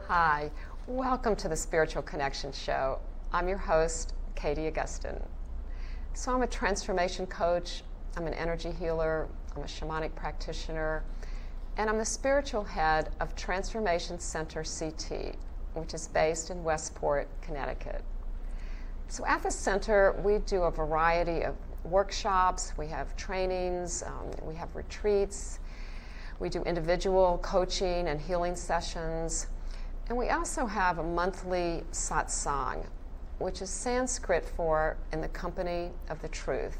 Hi, welcome to the Spiritual Connection Show. I'm your host, Katie Augustyn. So I'm a transformation coach, I'm an energy healer, I'm a shamanic practitioner, and I'm the spiritual head of Transformation Center CT, which is based in Westport, Connecticut. So at the center, we do a variety of workshops, we have trainings, we have retreats, we do individual coaching and healing sessions. And we also have a monthly satsang, which is Sanskrit for in the company of the truth.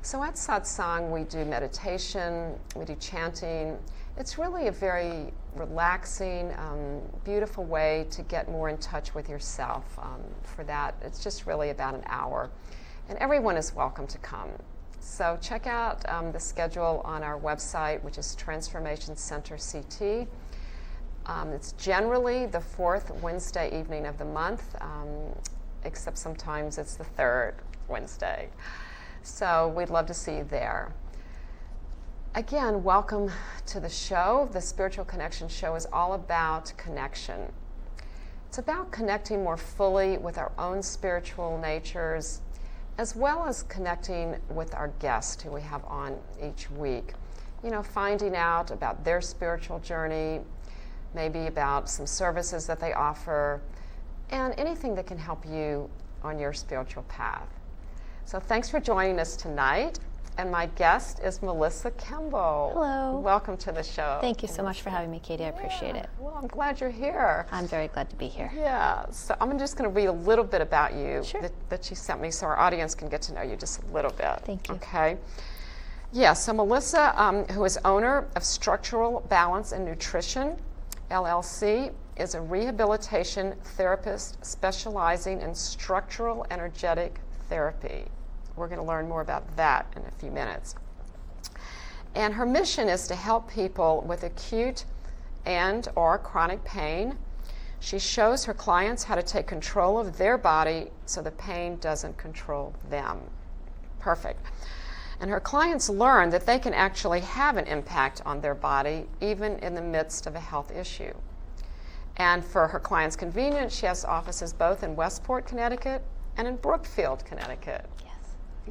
So at satsang, we do meditation, we do chanting. It's really a very relaxing, beautiful way to get more in touch with yourself. For that, it's just really about an hour. And everyone is welcome to come. So check out the schedule on our website, which is Transformation Center CT. It's generally the fourth Wednesday evening of the month, except sometimes it's the third Wednesday. So we'd love to see you there. Again, welcome to the show. The Spiritual Connection Show is all about connection. It's about connecting more fully with our own spiritual natures, as well as connecting with our guests who we have on each week. You know, finding out about their spiritual journey, maybe about some services that they offer, and anything that can help you on your spiritual path. So thanks for joining us tonight. And my guest is Melisa Kimball. Hello. Welcome to the show. Thank you so much for having me, Katie. I appreciate it. Well, I'm glad you're here. I'm very glad to be here. Yeah. So I'm just going to read a little bit about you Sure. that you sent me so our audience can get to know you just a little bit. Thank you. Okay. Yeah, so Melisa, who is owner of Structural Balance and Nutrition LLC, is a rehabilitation therapist specializing in structural energetic therapy. We're going to learn more about that in a few minutes. And her mission is to help people with acute and or chronic pain. She shows her clients how to take control of their body so the pain doesn't control them. Perfect. And her clients learn that they can actually have an impact on their body even in the midst of a health issue. And for her clients' convenience, she has offices both in Westport, Connecticut and in Brookfield, Connecticut. Yes.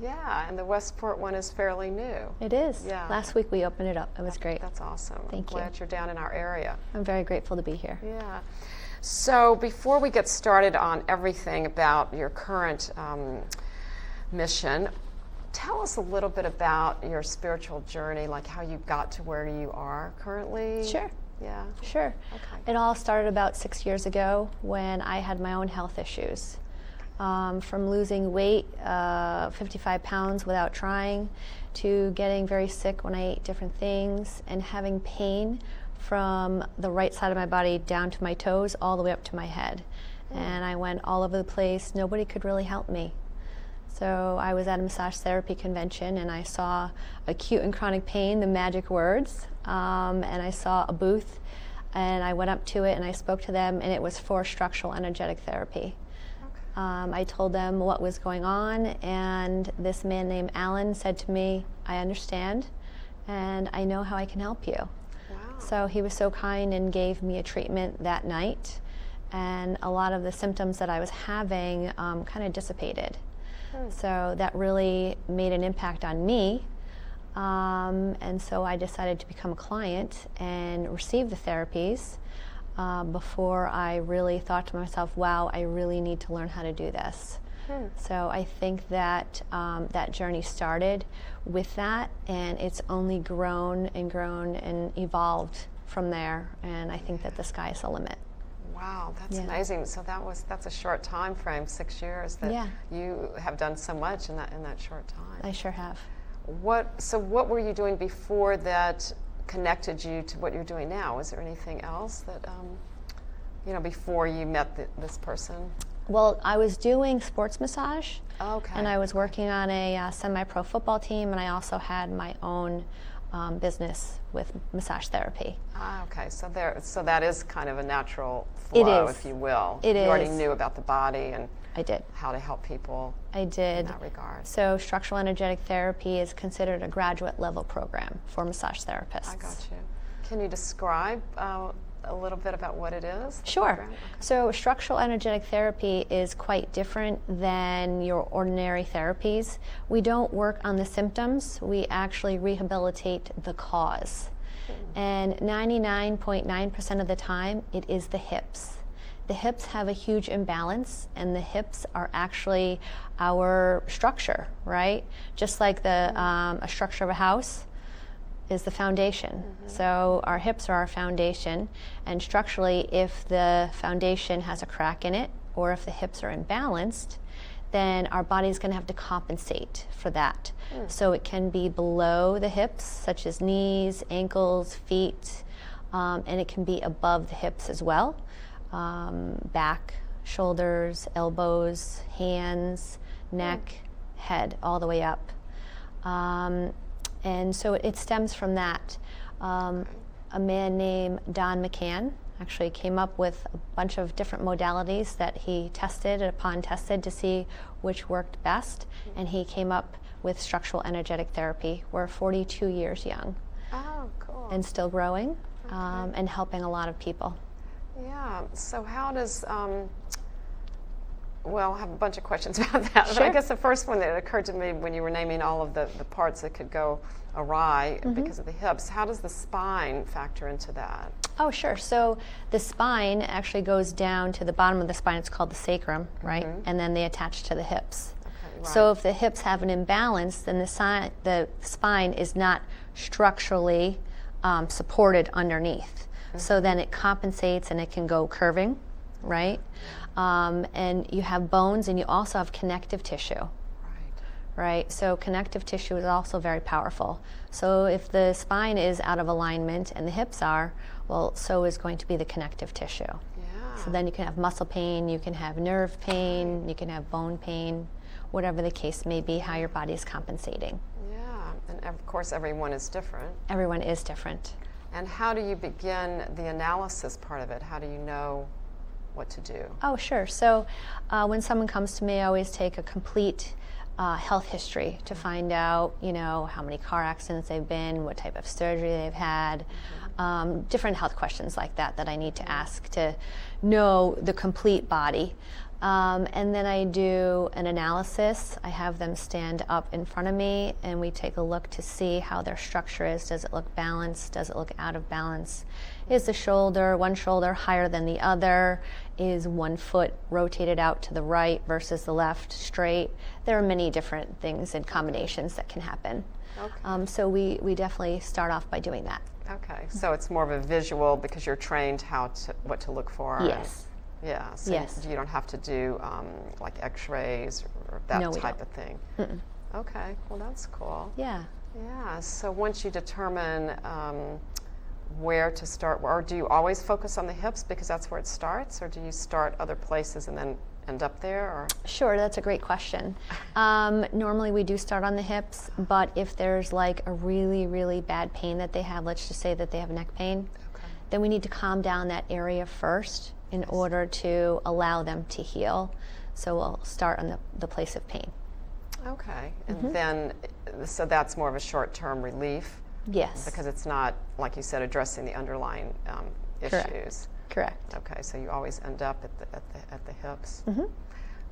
Yeah, and the Westport one is fairly new. It is. Yeah. Last week we opened it up. It was great. That's awesome. Thank you. Glad you're down in our area. I'm very grateful to be here. Yeah. So before we get started on everything about your current mission, tell us a little bit about your spiritual journey, like how you got to where you are currently. Sure. Yeah. Sure. Okay. It all started about 6 years ago when I had my own health issues. From losing weight, 55 pounds without trying, to getting very sick when I ate different things, and having pain from the right side of my body down to my toes all the way up to my head. And I went all over the place. Nobody could really help me. So I was at a massage therapy convention and I saw acute and chronic pain, the magic words, and I saw a booth and I went up to it and I spoke to them, and it was for structural energetic therapy. I told them what was going on, and this man named Alan said to me, I understand and I know how I can help you. Wow. So he was so kind and gave me a treatment that night, and a lot of the symptoms that I was having kind of dissipated. So that really made an impact on me, and so I decided to become a client and receive the therapies before I really thought to myself, wow, I really need to learn how to do this. So I think that that journey started with that, and it's only grown and evolved from there, and I think that the sky is the limit. Wow, that's Yeah. amazing. So that's a short time frame, 6 years, that Yeah. you have done so much in that short time. I sure have. So what were you doing before that connected you to what you're doing now? Was there anything else that before you met this person? Well, I was doing sports massage, Okay. and I was working on a semi-pro football team, and I also had my own business with massage therapy. Okay, so that is kind of a natural flow, if you will. It is. You already knew about the body and I did. how to help people. I did. In that regard. So structural energetic therapy is considered a graduate level program for massage therapists. I got you. Can you describe a little bit about what it is? Sure. Okay. So structural energetic therapy is quite different than your ordinary therapies. We don't work on the symptoms. We actually rehabilitate the cause. And 99.9% of the time, it is the hips. The hips have a huge imbalance, and the hips are actually our structure, right? Just like a structure of a house is the foundation. So our hips are our foundation, and structurally, if the foundation has a crack in it, or if the hips are imbalanced, then our body's going to have to compensate for that. So it can be below the hips, such as knees, ankles, feet, and it can be above the hips as well. Back, shoulders, elbows, hands, neck, head, all the way up. And so it stems from that. A man named Don McCann actually came up with a bunch of different modalities that he tested to see which worked best, and he came up with structural energetic therapy. We're 42 years young. Oh, cool. And still growing, and helping a lot of people. Yeah, so how does, well, I have a bunch of questions about that. Sure. But I guess the first one that occurred to me when you were naming all of the parts that could go awry because of the hips, how does the spine factor into that? Oh, sure. So the spine actually goes down to the bottom of the spine. It's called the sacrum, right? And then they attach to the hips. Okay, right. So if the hips have an imbalance, then the spine is not structurally supported underneath. So then it compensates and it can go curving, right? And you have bones, and you also have connective tissue. Right, so connective tissue is also very powerful. So if the spine is out of alignment and the hips are, well, so is going to be the connective tissue. Yeah. So then you can have muscle pain, you can have nerve pain, you can have bone pain, whatever the case may be, how your body is compensating. Yeah, and of course everyone is different. Everyone is different. And how do you begin the analysis part of it? How do you know what to do? Oh, sure. So when someone comes to me, I always take a complete health history to find out, how many car accidents they've been, what type of surgery they've had, different health questions like that I need to ask to know the complete body. And then I do an analysis. I have them stand up in front of me, and we take a look to see how their structure is. Does it look balanced? Does it look out of balance? Is the one shoulder higher than the other? Is one foot rotated out to the right versus the left straight? There are many different things and combinations that can happen. Okay. So we definitely start off by doing that. Okay, so it's more of a visual because you're trained what to look for. Yes. Yeah, so Yes. you don't have to do like x-rays or that No, we type don't. of thing. Mm-mm. Okay, well that's cool. Yeah. Yeah, so once you determine where to start, or do you always focus on the hips because that's where it starts, or do you start other places and then end up there? Or? Sure, that's a great question. Normally we do start on the hips, but if there's like a really, really bad pain that they have, let's just say that they have neck pain, then we need to calm down that area first in order to allow them to heal. So we'll start on the place of pain. Okay, and then, so that's more of a short-term relief? Yes. Because it's not, like you said, addressing the underlying issues. Correct. Okay, so you always end up at the hips.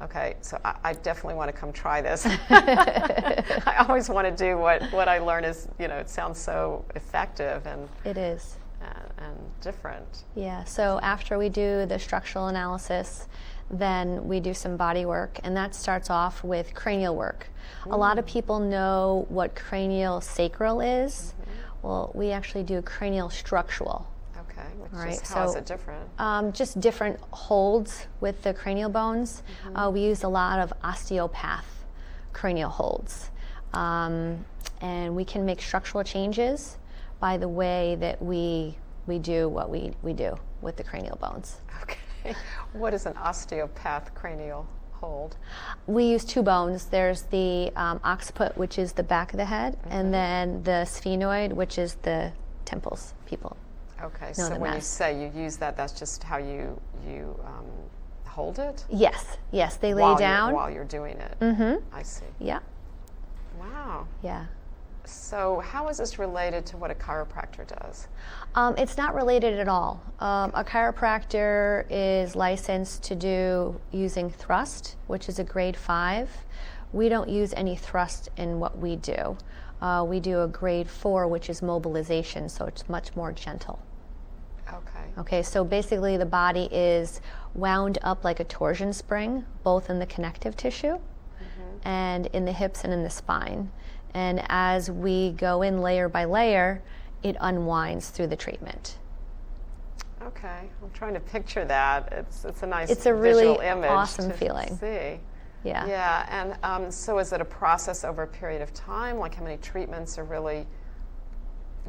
Okay, so I definitely want to come try this. I always want to do what I learn is, it sounds so effective and It is. And different. Yeah, so after we do the structural analysis, then we do some body work, and that starts off with cranial work. A lot of people know what cranial sacral is. Well, we actually do cranial structural. Okay, which Right, is, how is so, it different? Just different holds with the cranial bones. We use a lot of osteopath cranial holds. And we can make structural changes by the way that we do what we do with the cranial bones. Okay. What is an osteopath cranial hold? We use two bones. There's the occiput, which is the back of the head, and then the sphenoid, which is the temples. People. Okay, so when you say you use that, that's just how you hold it? Yes, they lay down. While you're doing it. I see. Yeah. Wow. Yeah. So how is this related to what a chiropractor does? It's not related at all. A chiropractor is licensed to do using thrust, which is a grade 5. We don't use any thrust in what we do. We do a grade 4, which is mobilization, so it's much more gentle. Okay, so basically the body is wound up like a torsion spring, both in the connective tissue and in the hips and in the spine. And as we go in layer by layer, it unwinds through the treatment. Okay, I'm trying to picture that. It's a nice It's a visual really image awesome to feeling. see. Yeah. Yeah, and so is it a process over a period of time? Like how many treatments are really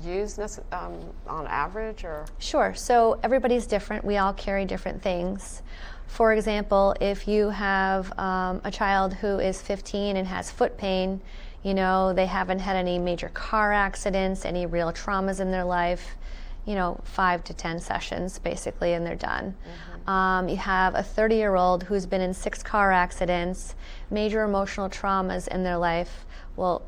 used on average, or? Sure. So everybody's different. We all carry different things. For example, if you have a child who is 15 and has foot pain, you know, they haven't had any major car accidents, any real traumas in their life, 5 to 10 sessions basically, and they're done. You have a 30-year-old who's been in 6 car accidents, major emotional traumas in their life. Well,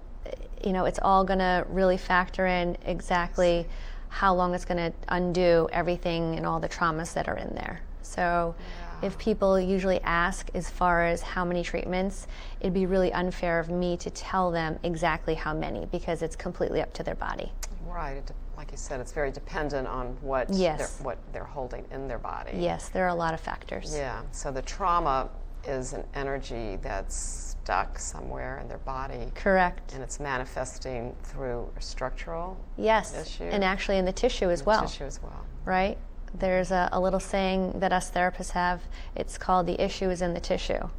it's all going to really factor in exactly how long it's going to undo everything and all the traumas that are in there. So if people usually ask as far as how many treatments, it'd be really unfair of me to tell them exactly how many, because it's completely up to their body. Right. Like you said, it's very dependent on what they're holding in their body. Yes, there are a lot of factors. Yeah. So the trauma is an energy that's stuck somewhere in their body. Correct. And it's manifesting through a structural issue. And actually in the tissue as well. Tissue as well. Right? There's a little saying that us therapists have. It's called the issue is in the tissue.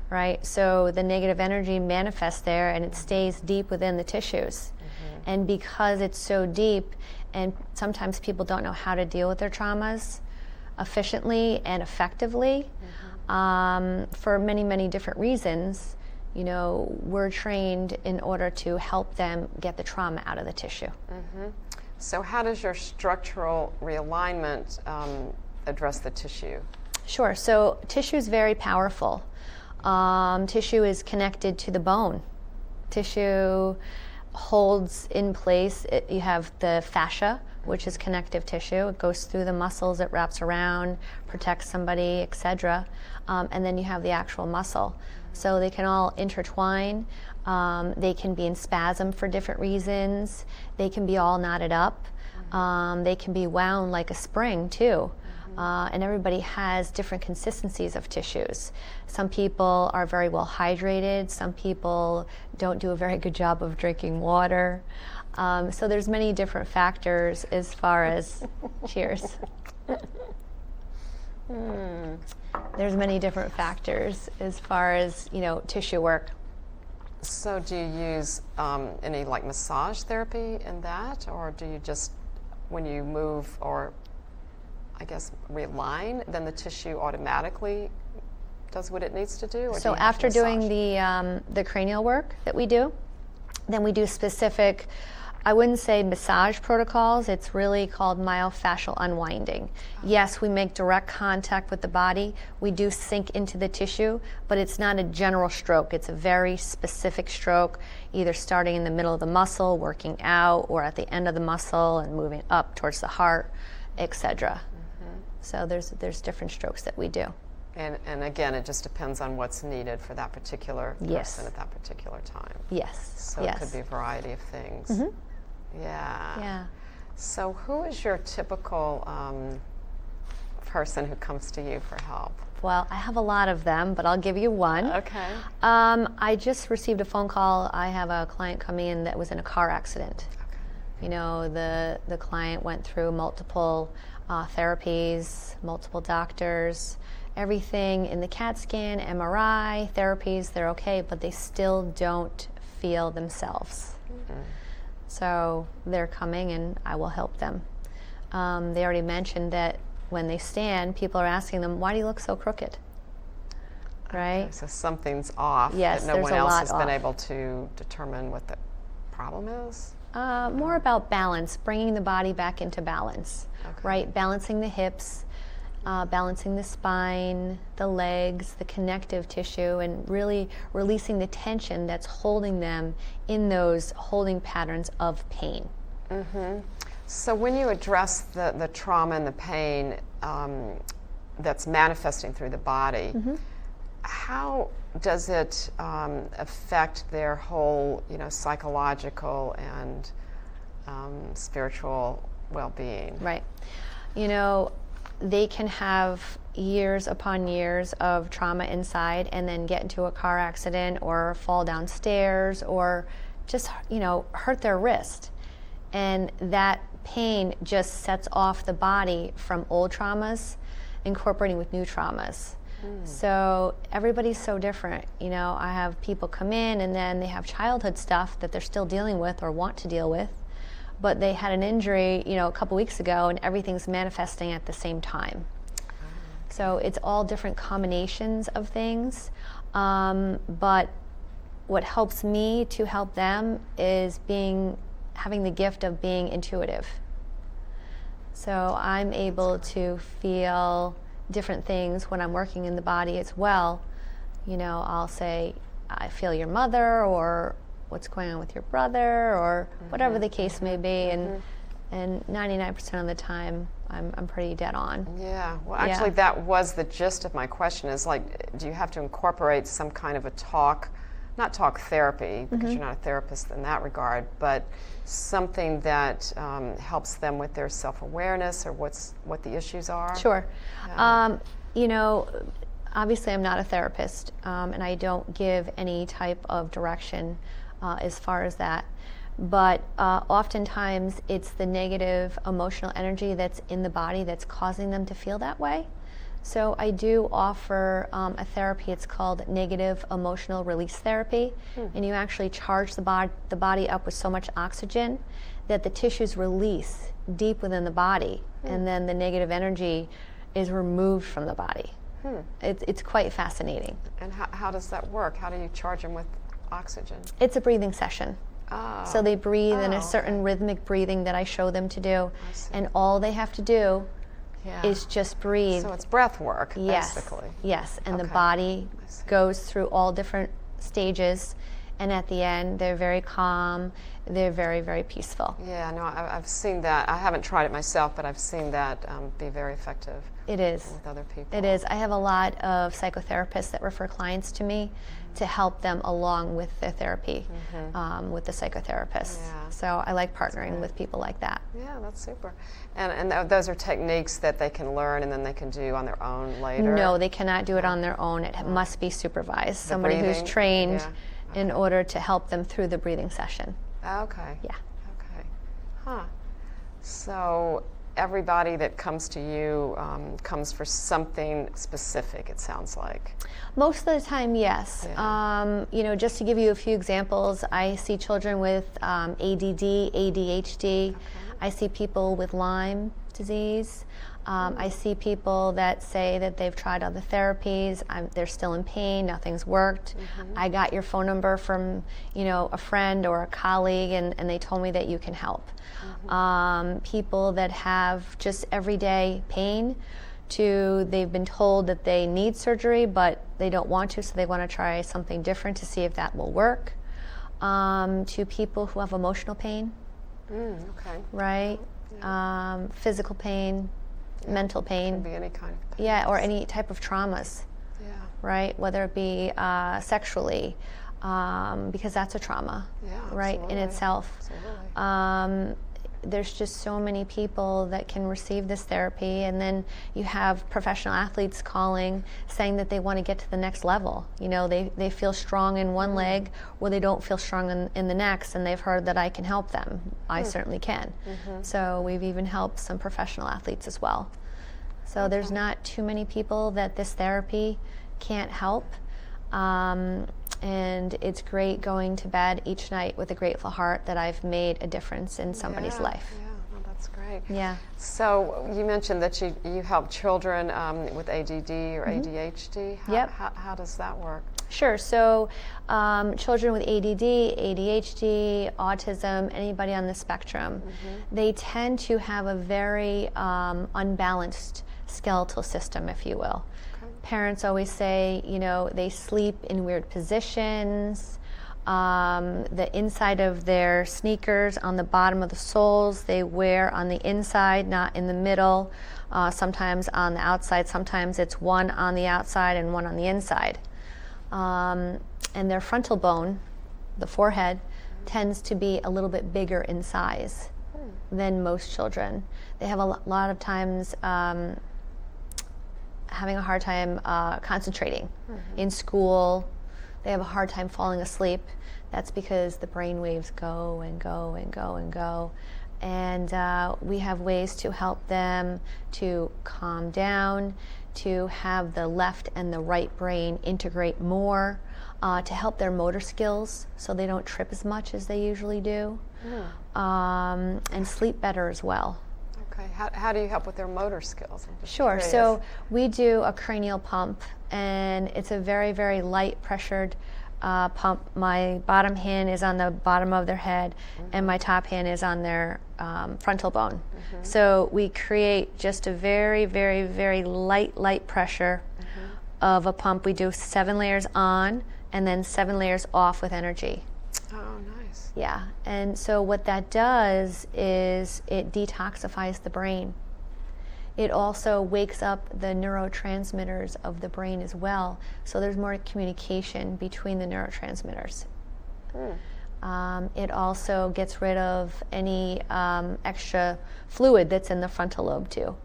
Right? So the negative energy manifests there and it stays deep within the tissues. And because it's so deep, and sometimes people don't know how to deal with their traumas efficiently and effectively, for many, many different reasons, we're trained in order to help them get the trauma out of the tissue. So how does your structural realignment address the tissue? Sure. So tissue is very powerful. Tissue is connected to the bone. Tissue holds in place. You have the fascia, which is connective tissue. It goes through the muscles, it wraps around, protects somebody, etc. And then you have the actual muscle. So they can all intertwine. They can be in spasm for different reasons. They can be all knotted up. They can be wound like a spring too. And everybody has different consistencies of tissues. Some people are very well hydrated. Some people don't do a very good job of drinking water. So there's many different factors as far as, cheers. There's many different factors as far as, tissue work. So do you use any like massage therapy in that, or do you just, when you move or I guess realign, then the tissue automatically does what it needs to do? Or so do after doing the cranial work that we do, then we do specific, I wouldn't say massage protocols, it's really called myofascial unwinding. Yes, we make direct contact with the body, we do sink into the tissue, but it's not a general stroke, it's a very specific stroke, either starting in the middle of the muscle, working out, or at the end of the muscle and moving up towards the heart, etc. So there's different strokes that we do. And again, it just depends on what's needed for that particular person at that particular time. Yes. So it could be a variety of things. Yeah. So who is your typical person who comes to you for help? Well, I have a lot of them, but I'll give you one. Okay. I just received a phone call. I have a client coming in that was in a car accident. Okay. The client went through multiple therapies, multiple doctors, everything in the CAT scan, MRI, therapies, they're okay, but they still don't feel themselves. So they're coming and I will help them. They already mentioned that when they stand, people are asking them, why do you look so crooked? right? Okay, so something's off Yes, that no there's one a else lot has been off. able to determine what the problem is? More about balance, bringing the body back into balance, Okay. right? Balancing the hips, balancing the spine, the legs, the connective tissue, and really releasing the tension that's holding them in those holding patterns of pain. So when you address the trauma and the pain that's manifesting through the body, how does it affect their whole, psychological and spiritual well-being? Right. They can have years upon years of trauma inside and then get into a car accident or fall downstairs or just, hurt their wrist. And that pain just sets off the body from old traumas, incorporating with new traumas. So everybody's so different. I have people come in and then they have childhood stuff that they're still dealing with or want to deal with, but they had an injury, a couple weeks ago, and everything's manifesting at the same time. So it's all different combinations of things, but what helps me to help them is having the gift of being intuitive. So I'm able to feel different things when I'm working in the body as well. I'll say, I feel your mother, or what's going on with your brother, or whatever the case may be, and 99% of the time I'm pretty dead on. Yeah, well actually that was the gist of my question, is do you have to incorporate some kind of a not talk therapy, because you're not a therapist in that regard, but something that helps them with their self-awareness or what the issues are? Sure. Yeah. Obviously I'm not a therapist, and I don't give any type of direction as far as that. But oftentimes it's the negative emotional energy that's in the body that's causing them to feel that way. So I do offer a therapy. It's called negative emotional release therapy, and you actually charge the body up with so much oxygen that the tissues release deep within the body, and then the negative energy is removed from the body. It's quite fascinating. And how does that work? How do you charge them with oxygen? It's a breathing session. Oh. So they breathe in a certain okay. rhythmic breathing that I show them to do, I see. and all they have to do is just breathe. So it's breath work, Yes, basically. yes, and the Okay. body I see. goes through all different stages, and at the end they're very calm, they're very, very peaceful. Yeah, no, I've seen that. I haven't tried it myself, but I've seen that be very effective It is. with other people. It is. I have a lot of psychotherapists that refer clients to me to help them along with their therapy with the psychotherapist. Yeah. So I like partnering with people like that. Yeah, that's super. And those are techniques that they can learn and then they can do on their own later? No, they cannot do it on their own. It must be supervised. Somebody who's breathing? trained Yeah. in order to help them through the breathing session. Okay. Yeah. Okay. Huh. So everybody that comes to you comes for something specific, it sounds like. Most of the time, yes. Yeah. Just to give you a few examples, I see children with ADD, ADHD. I see people with Lyme disease. I see people that say that they've tried other therapies, they're still in pain, nothing's worked. I got your phone number from, a friend or a colleague, and they told me that you can help. People that have just everyday pain, they've been told that they need surgery, but they don't want to, so they want to try something different to see if that will work. To people who have emotional pain, Okay. right? Physical pain, mental pain. Can be any kind of pain. Yeah, or any type of traumas, Yeah. right? Whether it be sexually, because that's a trauma, Yeah, right, in absolutely. itself. Absolutely. There's just so many people that can receive this therapy, and then you have professional athletes calling saying that they want to get to the next level. They feel strong in one leg, or they don't feel strong in the next, and they've heard that I can help them. I certainly can. So we've even helped some professional athletes as well. So there's not too many people that this therapy can't help. And it's great going to bed each night with a grateful heart that I've made a difference in somebody's life. Yeah, well, that's great. great. Yeah. So you mentioned that you help children with ADD or ADHD. How does that work? Sure. So children with ADD, ADHD, autism, anybody on the spectrum, they tend to have a very unbalanced skeletal system, if you will. Okay. Parents always say, they sleep in weird positions. The inside of their sneakers on the bottom of the soles they wear on the inside, not in the middle. Sometimes on the outside. Sometimes it's one on the outside and one on the inside. And their frontal bone, the forehead, tends to be a little bit bigger in size than most children. They have a lot of times having a hard time concentrating in school. They have a hard time falling asleep. That's because the brain waves go and go and go and go. And we have ways to help them to calm down, to have the left and the right brain integrate more, to help their motor skills so they don't trip as much as they usually do, and sleep better as well. Okay. How do you help with their motor skills? Sure. Curious. So we do a cranial pump, and it's a very, very light pressured pump. My bottom hand is on the bottom of their head, and my top hand is on their frontal bone. So we create just a very, very, very light pressure of a pump. We do 7 layers on and then 7 layers off with energy. Oh, nice. Yeah, and so what that does is it detoxifies the brain. It also wakes up the neurotransmitters of the brain as well, so there's more communication between the neurotransmitters. It also gets rid of any extra fluid that's in the frontal lobe too.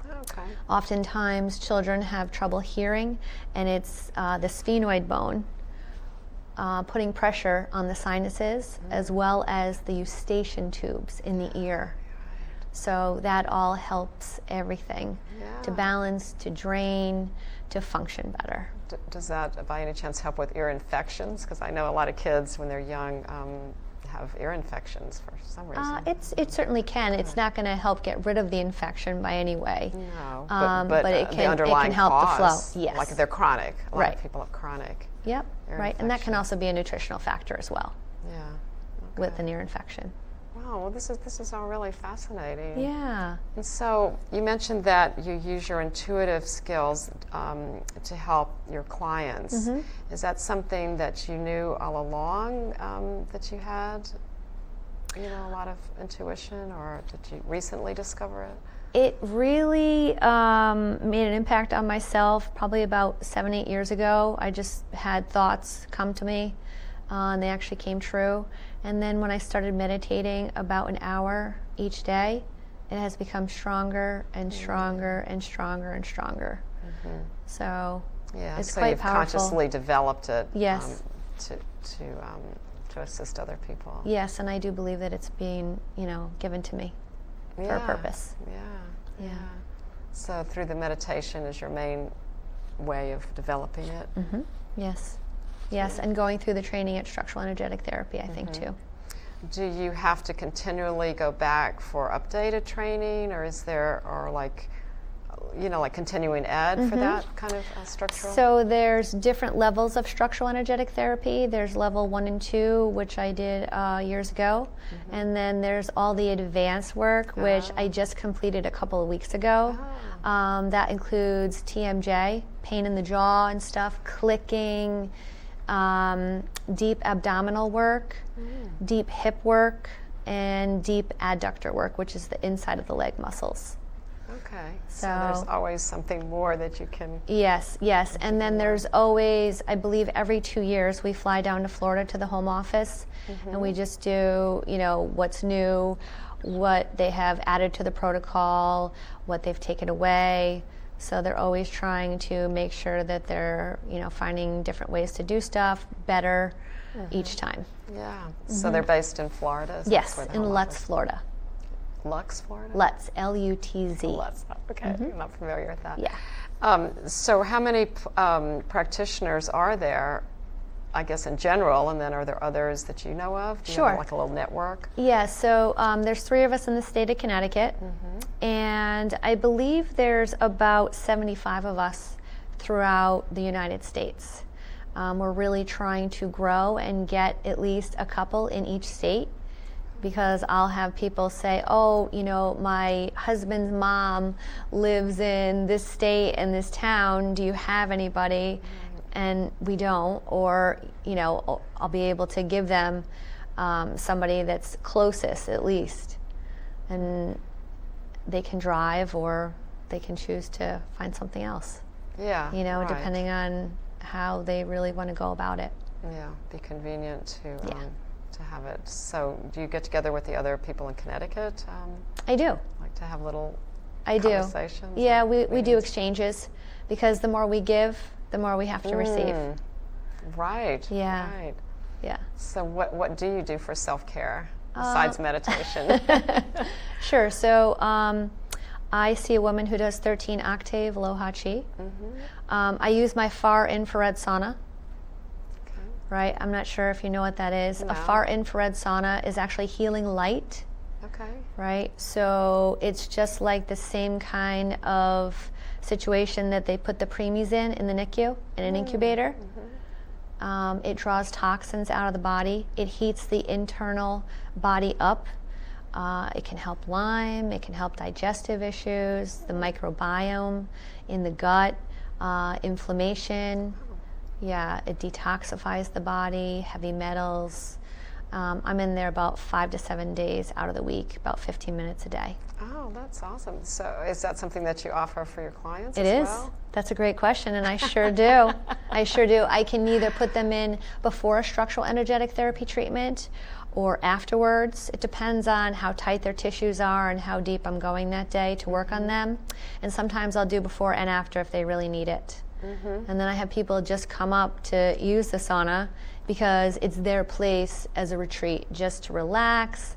Okay. Oftentimes children have trouble hearing, and it's the sphenoid bone putting pressure on the sinuses as well as the eustachian tubes in the ear. So that all helps everything to balance, to drain, to function better. Does that by any chance help with ear infections? Because I know a lot of kids when they're young have ear infections for some reason. It certainly can. It's not going to help get rid of the infection by any way. No, but it the underlying help cause, the flow. Yes. Like if they're chronic. A lot Right. of people have chronic. Yep. Ear Right. And that can infection. also be a nutritional factor as well. Yeah. Okay. With an ear infection. Wow. Well, this is all really fascinating. Yeah. And so you mentioned that you use your intuitive skills to help your clients. Is that something that you knew all along that you had, a lot of intuition, or did you recently discover it? It really made an impact on myself probably about 7-8 years ago. I just had thoughts come to me, and they actually came true. And then when I started meditating about an hour each day, it has become stronger and stronger and stronger and stronger. So it's quite you've powerful. Consciously developed it. Yes. To assist other people. Yes, and I do believe that it's being, given to me for a purpose. Yeah. So through the meditation is your main way of developing it? Yes. Yes, and going through the training at structural energetic therapy, I think, too. Do you have to continually go back for updated training, or is there, like continuing ed for that kind of structural? So there's different levels of structural energetic therapy. There's level 1 and 2, which I did years ago. And then there's all the advanced work, which I just completed a couple of weeks ago. That includes TMJ, pain in the jaw and stuff, clicking, deep abdominal work, deep hip work, and deep adductor work, which is the inside of the leg muscles. Okay, so there's always something more that you can... Yes, and then there's always, I believe every 2 years, we fly down to Florida to the home office, and we just do, what's new, what they have added to the protocol, what they've taken away. So they're always trying to make sure that they're, finding different ways to do stuff better each time. Yeah. So they're based in Florida? Yes, in Lutz, Florida. Lux, Florida? Lutz, Lutz. Lutz, okay. I'm not familiar with that. Yeah. So how many practitioners are there I guess, in general, and then are there others that you know of? Do you Sure. have like a little network? Yeah, so there's 3 of us in the state of Connecticut, and I believe there's about 75 of us throughout the United States. We're really trying to grow and get at least a couple in each state, because I'll have people say, oh, you know, my husband's mom lives in this state and this town, do you have anybody? And we don't, or, you know, I'll be able to give them somebody that's closest at least, and they can drive or they can choose to find something else. Yeah, you know, right. Depending on how they really want to go about it. Yeah, be convenient to have it. So do you get together with the other people in Connecticut? I do. Like to have little I conversations? do. Yeah, we do exchanges, because the more we give, the more we have to receive. Right. Yeah. Right. Yeah. So what do you do for self-care besides meditation? Sure. So I see a woman who does 13 octave Aloha Chi. I use my far infrared sauna. Okay. Right? I'm not sure if you know what that is. No. A far infrared sauna is actually healing light. Okay. Right? So it's just like the same kind of situation that they put the preemies in the NICU, in an incubator. It draws toxins out of the body. It heats the internal body up. It can help Lyme. It can help digestive issues, the microbiome in the gut, inflammation. Yeah, it detoxifies the body, heavy metals. I'm in there about 5 to 7 days out of the week, about 15 minutes a day. Oh, that's awesome. So is that something that you offer for your clients It as is. well? That's a great question, and I sure do. I sure do. I can either put them in before a structural energetic therapy treatment or afterwards. It depends on how tight their tissues are and how deep I'm going that day to work on them. And sometimes I'll do before and after if they really need it. And then I have people just come up to use the sauna because it's their place as a retreat, just to relax,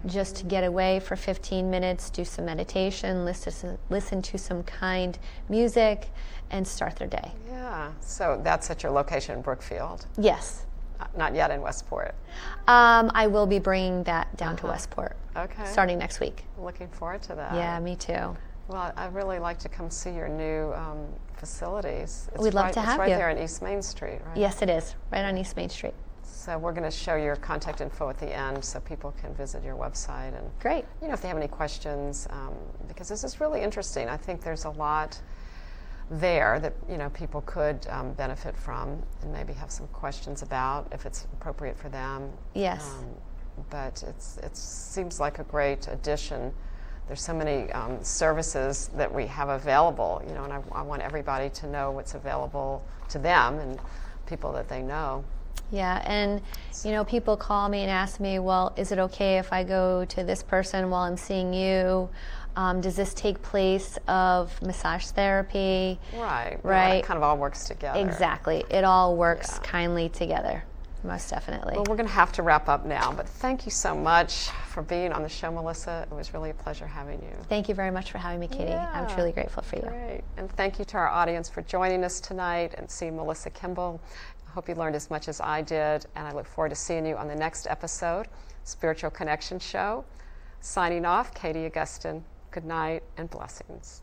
just to get away for 15 minutes, do some meditation, listen to some kind music, and start their day. Yeah. So that's at your location in Brookfield. Yes. Not yet in Westport. I will be bringing that down to Westport. Okay. Starting next week. Looking forward to that. Yeah, me too. Well, I'd really like to come see your new facilities. We'd love to have It's right you. there on East Main Street, right? Yes, it is. Right on East Main Street. So we're going to show your contact info at the end so people can visit your website. And Great. you know, if they have any questions, because this is really interesting. I think there's a lot there that, you know, people could benefit from and maybe have some questions about if it's appropriate for them. Yes. But it seems like a great addition. There's so many services that we have available, you know, and I want everybody to know what's available to them and people that they know. Yeah, and you know, people call me and ask me, well, is it okay if I go to this person while I'm seeing you? Does this take place of massage therapy? Right. Right. It kind of all works together. Exactly. It all works kindly together, most definitely. Well, we're going to have to wrap up now, but thank you so much for being on the show, Melissa. It was really a pleasure having you. Thank you very much for having me, Katie. I'm Yeah. truly grateful for you. Great. And thank you to our audience for joining us tonight and seeing Melisa Kimball. I hope you learned as much as I did, and I look forward to seeing you on the next episode, Spiritual Connection Show. Signing off, Katie Augustyn. Good night and blessings.